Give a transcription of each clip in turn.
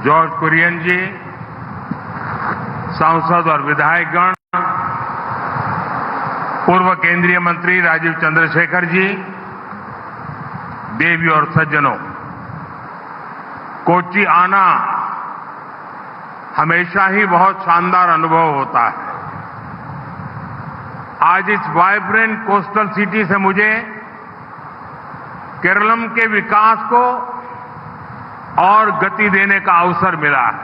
George Kurien जी, सांसद और विधायकगण, पूर्व केंद्रीय मंत्री राजीव चंद्रशेखर जी, देवी और सज्जनों, कोच्चि आना हमेशा ही बहुत शानदार अनुभव होता है। आज इस वाइब्रेंट कोस्टल सिटी से मुझे केरलम के विकास को और गति देने का अवसर मिला है।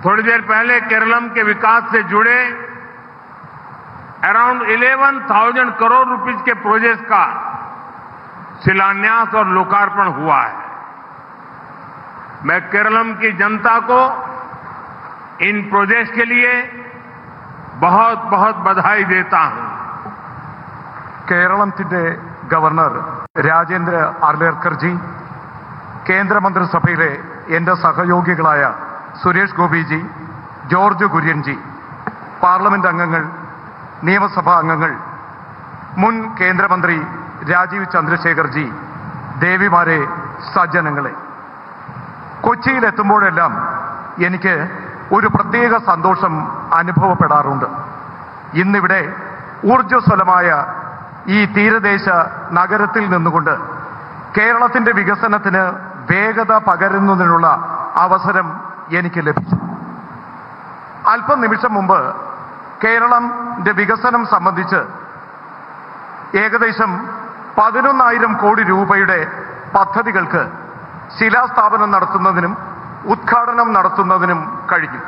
थोड़ी देर पहले केरलम के विकास से जुड़े अराउंड 11,000 करोड़ रुपीस के प्रोजेक्ट का शिलान्यास और लोकार्पण हुआ है। मैं केरलम की जनता को इन प्रोजेक्ट्स के लिए बहुत बहुत बधाई देता हूं। കേരളത്തിന്റെ ഗവർണർ രാജേന്ദ്ര ആർലേക്കർജി, കേന്ദ്രമന്ത്രിസഭയിലെ എന്റെ സഹയോഗികളായ സുരേഷ് ഗോപിജി, ജോർജ് കുര്യൻജി, പാർലമെന്റ് അംഗങ്ങൾ, നിയമസഭാ അംഗങ്ങൾ, മുൻ കേന്ദ്രമന്ത്രി രാജീവ് ചന്ദ്രശേഖർജി, ദേവിമാരെ, സജ്ജനങ്ങളെ, കൊച്ചിയിലെത്തുമ്പോഴെല്ലാം എനിക്ക് ഒരു പ്രത്യേക സന്തോഷം അനുഭവപ്പെടാറുണ്ട്. ഇന്നിവിടെ ഊർജ്ജസ്വലമായ ഈ തീരദേശ നഗരത്തിൽ നിന്നുകൊണ്ട് കേരളത്തിന്റെ വികസനത്തിന് വേഗത പകരുന്നതിനുള്ള അവസരം എനിക്ക് ലഭിച്ചു. അല്പനിമിഷം മുമ്പ് കേരളത്തിന്റെ വികസനം സംബന്ധിച്ച് ഏകദേശം 11,000 കോടി രൂപയുടെ പദ്ധതികൾക്ക് ശിലാസ്ഥാപനം നടത്തുന്നതിനും ഉദ്ഘാടനം നടത്തുന്നതിനും കഴിഞ്ഞു.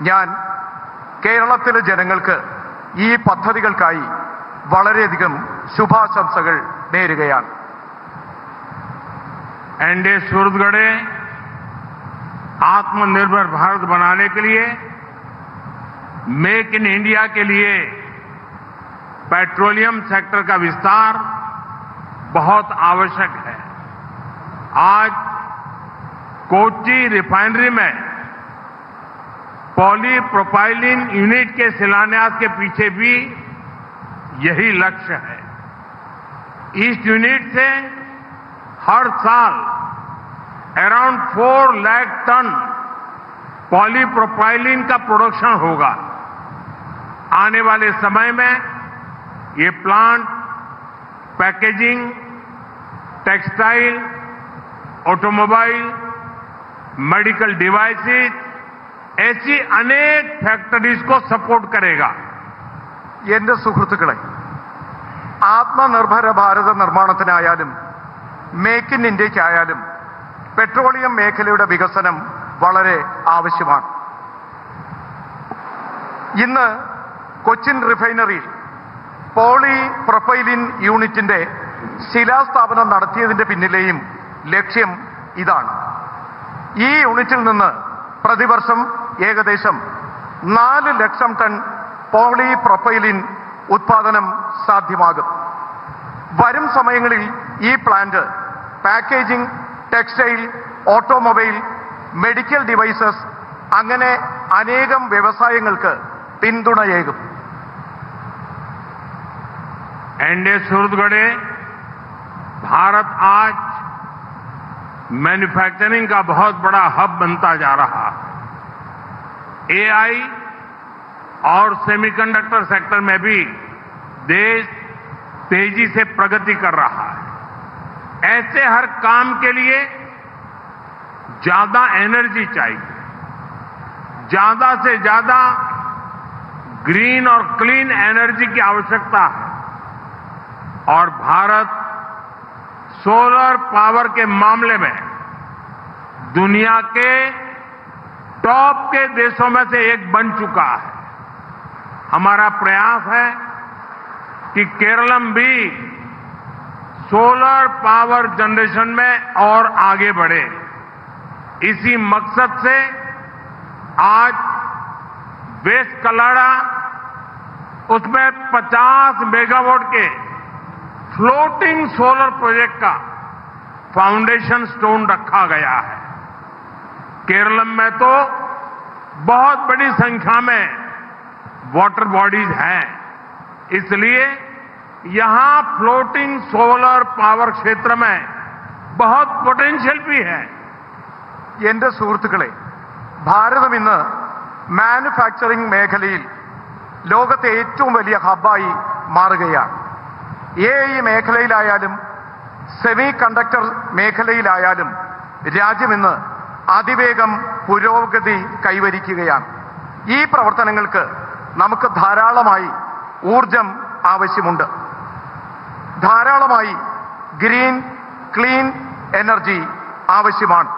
ഞാൻ കേരളത്തിലെ ജനങ്ങൾക്ക് ഈ പദ്ധതികൾക്കായി വളരെയധികം ശുഭാശംസകൾ നേരുകയാണ്. एनडीए सूरतगढ़े आत्मनिर्भर भारत बनाने के लिए, मेक इन इंडिया के लिए पेट्रोलियम सेक्टर का विस्तार बहुत आवश्यक है। आज कोच्चि रिफाइनरी में पॉलीप्रोपाइलिन यूनिट के शिलान्यास के पीछे भी यही लक्ष्य है। इस यूनिट से हर साल अराउंड 4 लाख टन पॉलीप्रोपाइलिन का प्रोडक्शन होगा। आने वाले समय में ये plant packaging, textile, automobile, medical devices, ऐसी अनेक फैक्ट्रीज को सपोर्ट करेगा। എന്റെ സുഹൃത്തുക്കളെ, ആത്മനിർഭര ഭാരത നിർമ്മാണത്തിനായാലും മേക്ക് ഇൻ ഇന്ത്യക്കായാലും പെട്രോളിയം മേഖലയുടെ വികസനം വളരെ ആവശ്യമാണ്. ഇന്ന് കൊച്ചിൻ റിഫൈനറിയിൽ പോളിപ്രൊപ്പൈലിൻ യൂണിറ്റിന്റെ ശിലാസ്ഥാപനം നടത്തിയതിന്റെ പിന്നിലെയും ലക്ഷ്യം ഇതാണ്. ഈ യൂണിറ്റിൽ നിന്ന് പ്രതിവർഷം ഏകദേശം 4 ലക്ഷം ടൺ പോളിപ്രൊപ്പൈലിൻ ഉത്പാദനം സാധ്യമാകും. വരും സമയങ്ങളിൽ ഈ plant packaging, textile, automobile, medical devices അങ്ങനെ അനേകം വ്യവസായങ്ങൾക്ക് പിന്തുണയേകും. एनडीए सूरतगढ़े भारत आज मैन्युफैक्चरिंग का बहुत बड़ा हब बनता जा रहा है। एआई और सेमीकंडक्टर सेक्टर में भी देश तेजी से प्रगति कर रहा है। ऐसे हर काम के लिए ज्यादा एनर्जी चाहिए, ज्यादा से ज्यादा ग्रीन और क्लीन एनर्जी की आवश्यकता है। और भारत सोलर पावर के मामले में दुनिया के टॉप के देशों में से एक बन चुका है। हमारा प्रयास है कि केरलम भी सोलर पावर जनरेशन में और आगे बढ़े। इसी मकसद से आज वेस्ट कलाड़ा, उसमें 50 मेगावाट के फ्लोटिंग सोलर प्रोजेक्ट का फाउंडेशन स्टोन रखा गया है। केरलम में तो बहुत बड़ी संख्या में वाटर बॉडीज हैं, इसलिए यहां फ्लोटिंग सोलर पावर क्षेत्र में बहुत पोटेंशियल भी है। എന്റെ സുഹൃത്തുക്കളെ, ഭാരതം ഇന്ന് മാനുഫാക്ചറിംഗ് മേഖലയിൽ ലോകത്തെ ഏറ്റവും വലിയ ഹബ്ബായി മാറുകയാണ്. AI മേഖലയിലായാലും സെമി കണ്ടക്ടർ മേഖലയിലായാലും രാജ്യം ഇന്ന് അതിവേഗം പുരോഗതി കൈവരിക്കുകയാണ്. ഈ പ്രവർത്തനങ്ങൾക്ക് നമുക്ക് ധാരാളമായി ഊർജം ആവശ്യമുണ്ട്. ധാരാളമായി ഗ്രീൻ ക്ലീൻ എനർജി ആവശ്യമാണ്.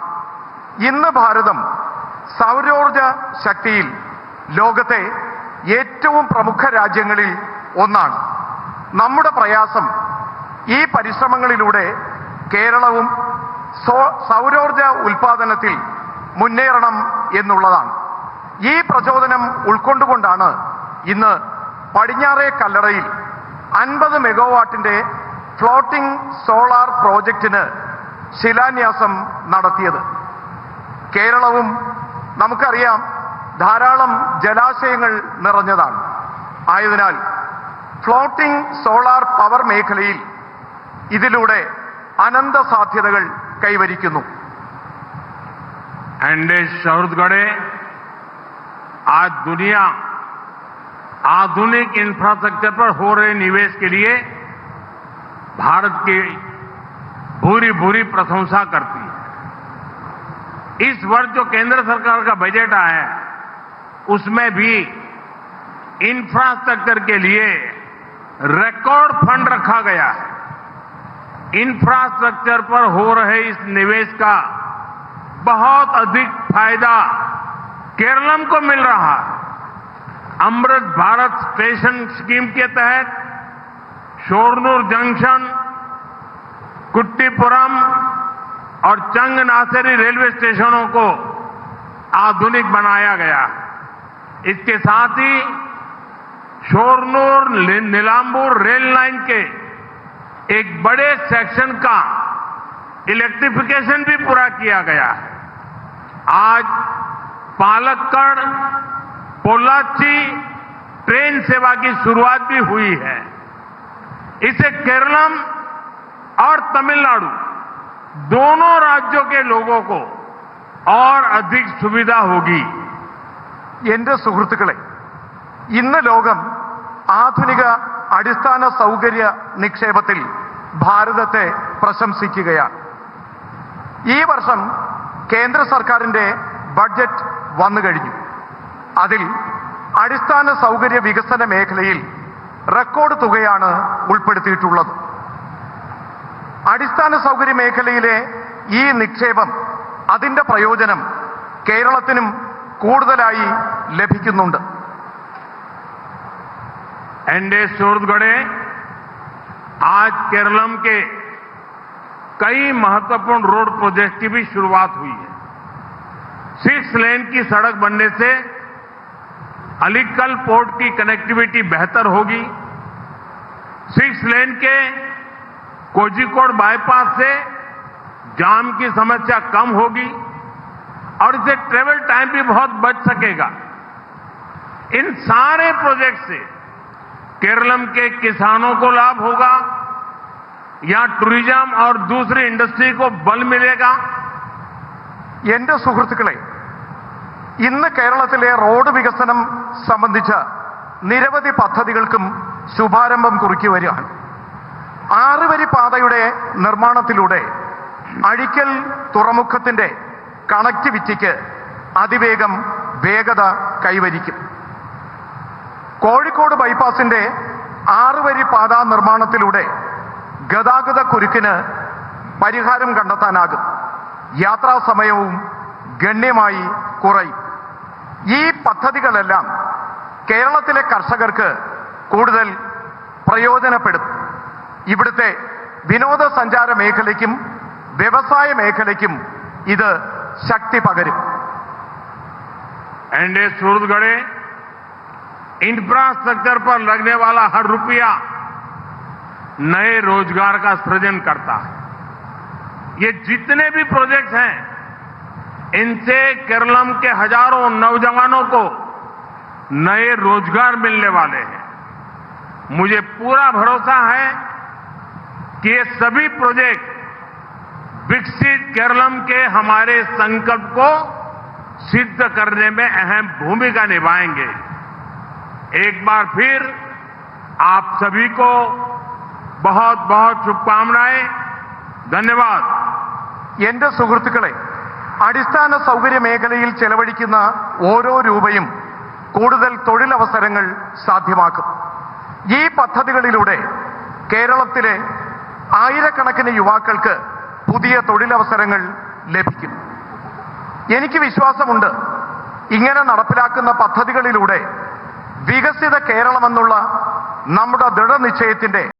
ഇന്ന് ഭാരതം സൗരോർജ ശക്തിയിൽ ലോകത്തെ ഏറ്റവും പ്രമുഖ രാജ്യങ്ങളിൽ ഒന്നാണ്. നമ്മുടെ പ്രയാസം ഈ പരിശ്രമങ്ങളിലൂടെ കേരളവും സൗരോർജ ഉൽപാദനത്തിൽ മുന്നേറണം എന്നുള്ളതാണ്. ഈ പ്രചോദനം ഉൾക്കൊണ്ടുകൊണ്ടാണ് ഇന്ന് പടിഞ്ഞാറേ കല്ലടയിൽ 50 മെഗാവാട്ടിന്റെ ഫ്ലോട്ടിംഗ് സോളാർ പ്രോജക്റ്റിന് ശിലാന്യാസം നടത്തിയത്. കേരളവും നമുക്കറിയാം ധാരാളം ജലാശയങ്ങൾ നിറഞ്ഞതാണ്. ആയതിനാൽ ഫ്ലോട്ടിംഗ് സോളാർ പവർ മേഖലയിൽ ഇതിലൂടെ അനന്ത സാധ്യതകൾ കൈവരിക്കുന്നു. छत्तीसगढ़े आज दुनिया आधुनिक इंफ्रास्ट्रक्चर पर हो रहे निवेश के लिए भारत की भूरी भूरी प्रशंसा करती है. इस वर्ष जो केंद्र सरकार का बजट आया है उसमें भी इंफ्रास्ट्रक्चर के लिए रिकॉर्ड फंड रखा गया है. इंफ्रास्ट्रक्चर पर हो रहे इस निवेश का बहुत अधिक फायदा केरलम को मिल रहा है. अमृत भारत स्टेशन स्कीम के तहत शोरनूर जंक्शन, कुट्टीपुरम और चंगनासेरी रेलवे स्टेशनों को आधुनिक बनाया गया. इसके साथ ही शोरनूर नीलांबूर रेल लाइन के एक बड़े सेक्शन का इलेक्ट्रिफिकेशन भी पूरा किया गया है. आज पालक्कड़ पोल्लाची ट्रेन सेवा की शुरुआत भी हुई है. इससे केरलम और तमिलनाडु दोनों राज्यों के लोगों को और अधिक सुविधा होगी. എന്റെ സുഹൃത്തുക്കളെ, ഇന്ന് ലോകം ആധുനിക അടിസ്ഥാന സൗകര്യ നിക്ഷേപത്തിൽ ഭാരതത്തെ പ്രശംസിക്കുകയാണ്. ഈ വർഷം കേന്ദ്ര സർക്കാരിന്റെ ബഡ്ജറ്റ് വന്നു കഴിഞ്ഞു. അതിൽ അടിസ്ഥാന സൗകര്യ വികസന മേഖലയിൽ റെക്കോർഡ് തുകയാണ് ഉൾപ്പെടുത്തിയിട്ടുള്ളത്. അടിസ്ഥാന സൗകര്യ മേഖലയിലെ ഈ നിക്ഷേപം, അതിന്റെ പ്രയോജനം കേരളത്തിനും കൂടുതലായി ലഭിക്കുന്നുണ്ട്. छत्तीसगढ़े आज केरलम के कई महत्वपूर्ण रोड प्रोजेक्ट की भी शुरुआत हुई है. 6 लेन की सड़क बनने से अलीकल पोर्ट की कनेक्टिविटी बेहतर होगी. 6 लेन के कोझिकोड बाईपास से जाम की समस्या कम होगी और इससे ट्रेवल टाइम भी बहुत बच सकेगा. इन सारे प्रोजेक्ट से केरलम के किसानों को लाभ होगा, यहां टूरिज्म और दूसरी इंडस्ट्री को बल मिलेगा. എന്റെ സുഹൃത്തുക്കളെ, ഇന്ന് കേരളത്തിലെ റോഡ് വികസനം സംബന്ധിച്ച നിരവധി പദ്ധതികൾക്കും ശുഭാരംഭം കുറിക്കുകയാണ്. 6 വരി പാതയുടെ നിർമ്മാണത്തിലൂടെ അഴിക്കൽ തുറമുഖത്തിന്റെ കണക്ടിവിറ്റിക്ക് അതിവേഗം വേഗത കൈവരിക്കും. കോഴിക്കോട് ബൈപ്പാസിന്റെ 6 വരി പാത നിർമ്മാണത്തിലൂടെ ഗതാഗത കുരുക്കിന് പരിഹാരം കണ്ടെത്താനാകും. യാത്രാ സമയവും ഗണ്യമായി കുറയും. ഈ പദ്ധതികളെല്ലാം കേരളത്തിലെ കർഷകർക്ക് കൂടുതൽ പ്രയോജനപ്പെടും. ഇവിടുത്തെ വിനോദസഞ്ചാര മേഖലയ്ക്കും വ്യവസായ മേഖലയ്ക്കും ഇത് ശക്തി പകരും. छत्तीसगढ़े इंफ्रास्ट्रक्चर पर लगने वाला हर रुपया नए रोजगार का सृजन करता है. ये जितने भी प्रोजेक्ट्स हैं, इनसे केरलम के हजारों नौजवानों को नए रोजगार मिलने वाले हैं. मुझे पूरा भरोसा है कि ये सभी प्रोजेक्ट विकसित केरलम के हमारे संकल्प को सिद्ध करने में अहम भूमिका निभाएंगे। एक बार फिर आप सभी को बहुत बहुत शुभकामनाएं। धन्यवाद। എന്റെ സുഹൃത്തുക്കളെ, അടിസ്ഥാന സൗകര്യ മേഖലയിൽ ചെലവഴിക്കുന്ന ഓരോ രൂപയും കൂടുതൽ തൊഴിലവസരങ്ങൾ സാധ്യമാക്കും. ഈ പദ്ധതികളിലൂടെ കേരളത്തിലെ ആയിരക്കണക്കിന് യുവാക്കൾക്ക് പുതിയ തൊഴിലവസരങ്ങൾ ലഭിക്കും. എനിക്ക് വിശ്വാസമുണ്ട്, ഇങ്ങനെ നടപ്പിലാക്കുന്ന പദ്ധതികളിലൂടെ വികസിത കേരളമെന്നുള്ള നമ്മുടെ ദൃഢനിശ്ചയത്തിന്റെ